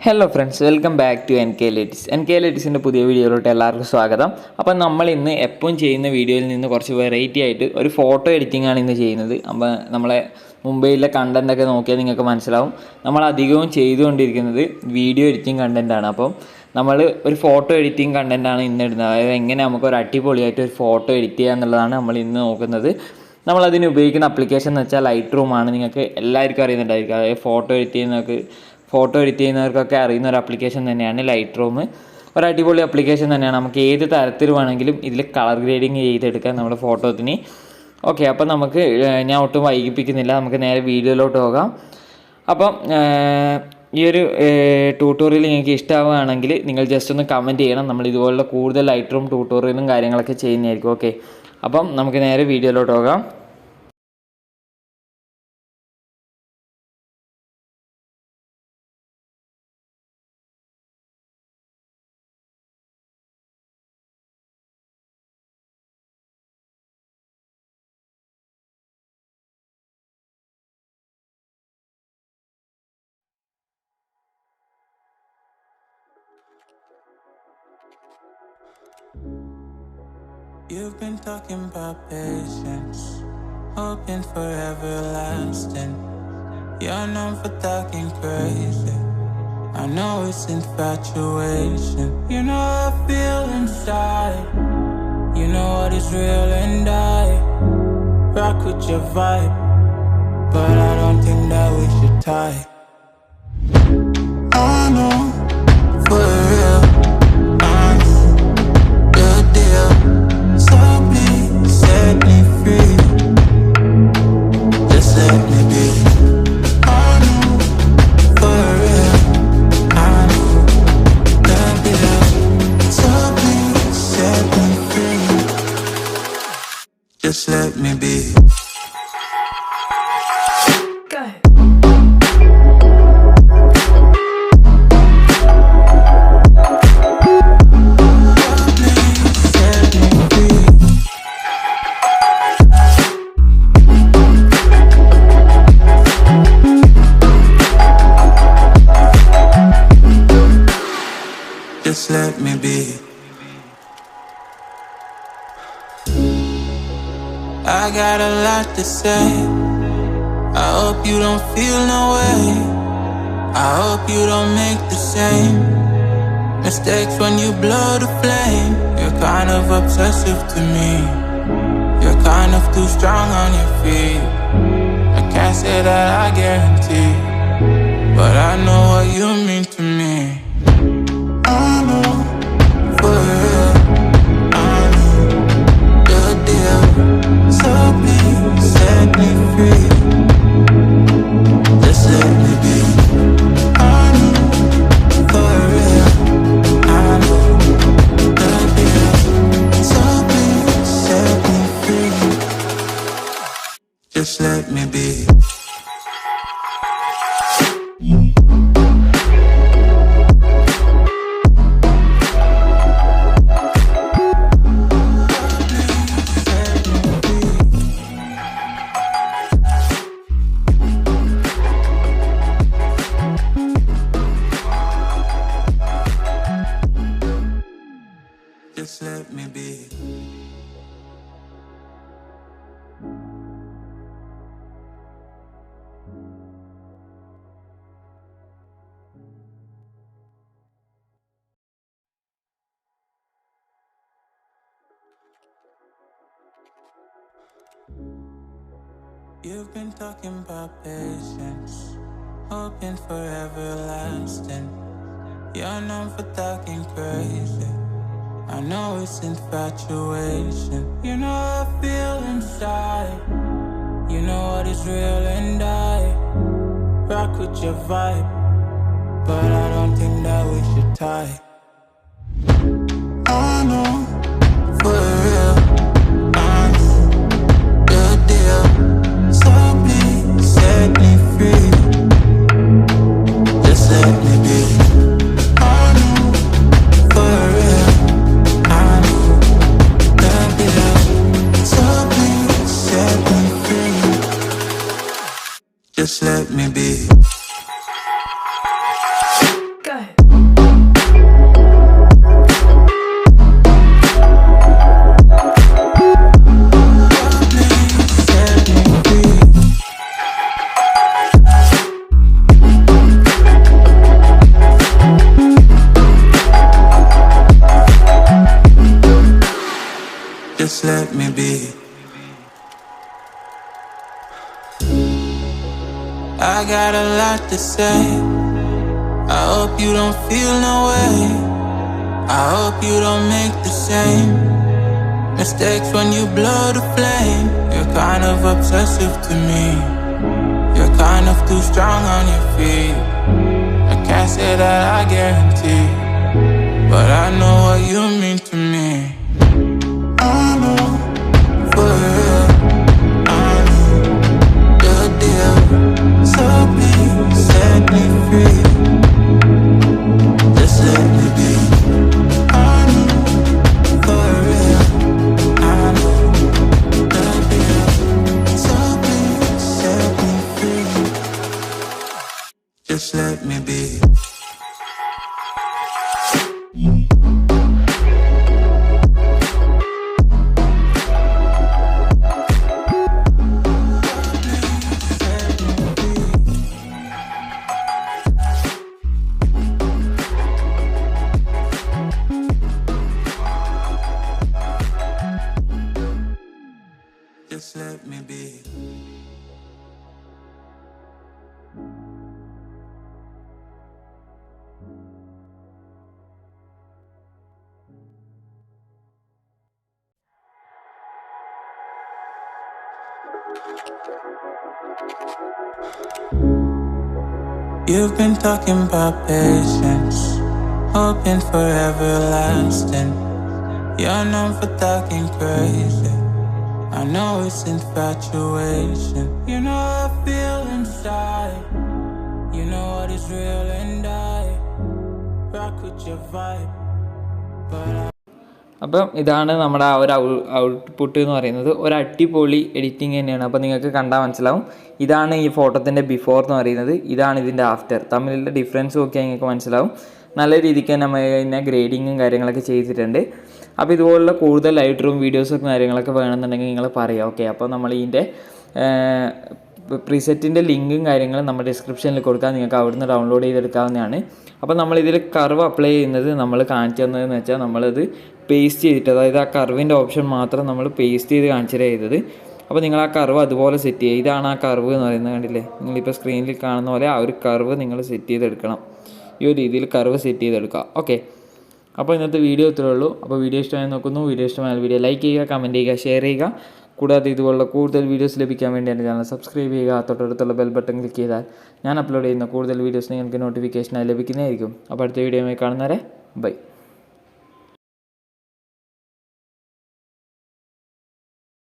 Hello friends, welcome back to NKL NKLന്റെ പുതിയ വീഡിയോയിലോട്ട് എല്ലാവർക്കും സ്വാഗതം. അപ്പം നമ്മൾ ഇന്ന് എപ്പോഴും ചെയ്യുന്ന വീഡിയോയിൽ നിന്ന് കുറച്ച് വെറൈറ്റി ആയിട്ട് ഒരു ഫോട്ടോ എഡിറ്റിംഗ് ആണ് ഇന്ന് ചെയ്യുന്നത്. അപ്പോൾ നമ്മളെ മുംബൈയിലെ കണ്ടൻറ്റൊക്കെ നോക്കിയാൽ നിങ്ങൾക്ക് മനസ്സിലാവും, നമ്മൾ അധികവും ചെയ്തുകൊണ്ടിരിക്കുന്നത് വീഡിയോ എഡിറ്റിംഗ് കണ്ടൻറ്റാണ്. അപ്പം നമ്മൾ ഒരു ഫോട്ടോ എഡിറ്റിംഗ് കണ്ടൻറ്റാണ് ഇന്ന് ഇടുന്നത്. അതായത് എങ്ങനെ നമുക്ക് ഒരു അടിപൊളിയായിട്ട് ഒരു ഫോട്ടോ എഡിറ്റ് ചെയ്യുക എന്നുള്ളതാണ് നമ്മൾ ഇന്ന് നോക്കുന്നത്. നമ്മളതിന് ഉപയോഗിക്കുന്ന ആപ്ലിക്കേഷൻ എന്ന് വെച്ചാൽ ലൈറ്റ് ആണ്. നിങ്ങൾക്ക് എല്ലാവർക്കും അറിയുന്നുണ്ടായിരിക്കും. അതായത് ഫോട്ടോ എഡിറ്റ് ചെയ്യുന്നവർക്കൊക്കെ അറിയുന്ന ഒരു ആപ്ലിക്കേഷൻ തന്നെയാണ് ലൈറ്റ്. ഒരു അടിപൊളി ആപ്ലിക്കേഷൻ തന്നെയാണ്. നമുക്ക് ഏത് തരത്തിൽ വേണമെങ്കിലും ഇതിൽ കളർ ഗ്രേഡിങ് ചെയ്തെടുക്കാം നമ്മുടെ ഫോട്ടോത്തിന്. ഓക്കെ, അപ്പം നമുക്ക് ഞാൻ ഒട്ടും വൈകിപ്പിക്കുന്നില്ല, നമുക്ക് നേരെ വീഡിയോയിലോട്ട് പോകാം. അപ്പം ഈ ഒരു ട്യൂട്ടോറിയൽ നിങ്ങൾക്ക് ഇഷ്ടമാവുകയാണെങ്കിൽ നിങ്ങൾ ജസ്റ്റ് ഒന്ന് കമൻറ്റ് ചെയ്യണം. നമ്മൾ ഇതുപോലുള്ള കൂടുതൽ ലൈറ്റ് ട്യൂട്ടോറിയലും കാര്യങ്ങളൊക്കെ ചെയ്യുന്നതായിരിക്കും. ഓക്കെ, അപ്പം നമുക്ക് നേരെ വീഡിയോയിലോട്ട് പോകാം. You've been talking about patience, hoping for everlasting. You're known for talking crazy. I know it's infatuation. You know I feel inside. You know what is real and I rock with your vibe, but I don't think that we should tie. I know for real. Set me free, just let me be. I know for real, I know the deal. So please set me free, just let me be. Just let me be. I got a lot to say. I hope you don't feel no way. I hope you don't make the same mistakes when you blow the flame. You're kind of obsessive to me. You're kind of too strong on your feet. I can't say that I guarantee, but I know what you mean to me. I know for real, I know the deal. So please set me free, just let me be. I know for real, I know the deal. So please set me free, just let me be. Just let me be. You've been talking about patience, hoping for everlasting. You're known for talking crazy. I know it's infatuation. You know I feel inside. You know what is real and I rock with your vibe, but I don't think that we should tie. I know for real, I know the deal. So please set me free, just let me be. I know for real, I know the deal. So please set me free, just let me be. Go. just let me be. I got a lot to say. I hope you don't feel no way. I hope you don't make the same mistakes when you blow the flame. You're kind of obsessive to me. You're kind of too strong on your feet. I can't say that I guarantee, but I know what you mean to me. I know, for real, I know the deal. So please set me free. Just let me be. I know, for real, I know the deal. So please set me free. Just let me be. Just let me be. You've been talking about patience, hoping for everlasting. You're known for talking crazy. I know it's infatuation. You know I feel inside. You know what is real and I rock with your vibe. അപ്പം ഇതാണ് നമ്മുടെ ആ ഒരു output എന്ന് പറയുന്നത്. ഒരു അടിപൊളി editing തന്നെയാണ്. അപ്പോൾ നിങ്ങൾക്ക് കണ്ടാൽ മനസ്സിലാവും. ഇതാണ് ഈ ഫോട്ടോത്തിൻ്റെ ബിഫോർ എന്ന് പറയുന്നത്, ഇതാണ് ഇതിൻ്റെ ആഫ്റ്റർ. തമ്മിലുള്ള ഡിഫറൻസ് നോക്കിയാൽ നിങ്ങൾക്ക് മനസ്സിലാവും. നല്ല രീതിക്ക് നമ്മൾ ഇതിനെ ഗ്രേഡിങ്ങും കാര്യങ്ങളൊക്കെ ചെയ്തിട്ടുണ്ട്. അപ്പോൾ ഇതുപോലുള്ള കൂടുതൽ ലൈറ്റ് വീഡിയോസും കാര്യങ്ങളൊക്കെ വേണമെന്നുണ്ടെങ്കിൽ നിങ്ങൾ പറയാം. ഓക്കെ, അപ്പോൾ നമ്മൾ ഇതിൻ്റെ പ്രീസെറ്റിൻ്റെ ലിങ്കും കാര്യങ്ങളും നമ്മൾ ഡിസ്ക്രിപ്ഷനിൽ കൊടുക്കാം. നിങ്ങൾക്ക് അവിടുന്ന് ഡൗൺലോഡ് ചെയ്തെടുക്കാവുന്നതാണ്. അപ്പോൾ നമ്മളിതിൽ കർവ് അപ്ലൈ ചെയ്യുന്നത് നമ്മൾ കാണിച്ചു തന്നതെന്ന് വെച്ചാൽ നമ്മളത് പേസ്റ്റ് ചെയ്തിട്ട്, അതായത് ആ കർവിൻ്റെ ഓപ്ഷൻ മാത്രം നമ്മൾ പേസ്റ്റ് ചെയ്ത് കാണിച്ചു ചെയ്തത്. അപ്പോൾ നിങ്ങൾ ആ കർവ് അതുപോലെ സെറ്റ് ചെയ്യുക. ഇതാണ് ആ കർവ് എന്ന് പറയുന്നത്, കണ്ടില്ലേ? നിങ്ങളിപ്പോൾ സ്ക്രീനിൽ കാണുന്ന പോലെ ആ ഒരു കർവ് നിങ്ങൾ സെറ്റ് ചെയ്തെടുക്കണം. ഈ ഒരു രീതിയിൽ കർവ് സെറ്റ് ചെയ്തെടുക്കുക. ഓക്കെ, അപ്പോൾ ഇന്നത്തെ വീഡിയോ ഇത്രയേ ഉള്ളൂ. അപ്പോൾ വീഡിയോ ഇഷ്ടമായി നോക്കുന്നു. വീഡിയോ ഇഷ്ടമായ വീഡിയോ ലൈക്ക് ചെയ്യുക, കമൻറ്റ് ചെയ്യുക, ഷെയർ ചെയ്യുക. കൂടാതെ ഇതുപോലുള്ള കൂടുതൽ വീഡിയോസ് ലഭിക്കാൻ വേണ്ടി എൻ്റെ ചാനൽ സബ്സ്ക്രൈബ് ചെയ്യുക. തൊട്ടടുത്തുള്ള ബെൽ ബട്ടൺ ക്ലിക്ക് ചെയ്താൽ ഞാൻ അപ്ലോഡ് ചെയ്യുന്ന കൂടുതൽ വീഡിയോസ് നിങ്ങൾക്ക് നോട്ടിഫിക്കേഷനായി ലഭിക്കുന്നതായിരിക്കും. അപ്പോൾ അടുത്ത വീഡിയോയുമായി കാണുന്നവരെ ബൈ.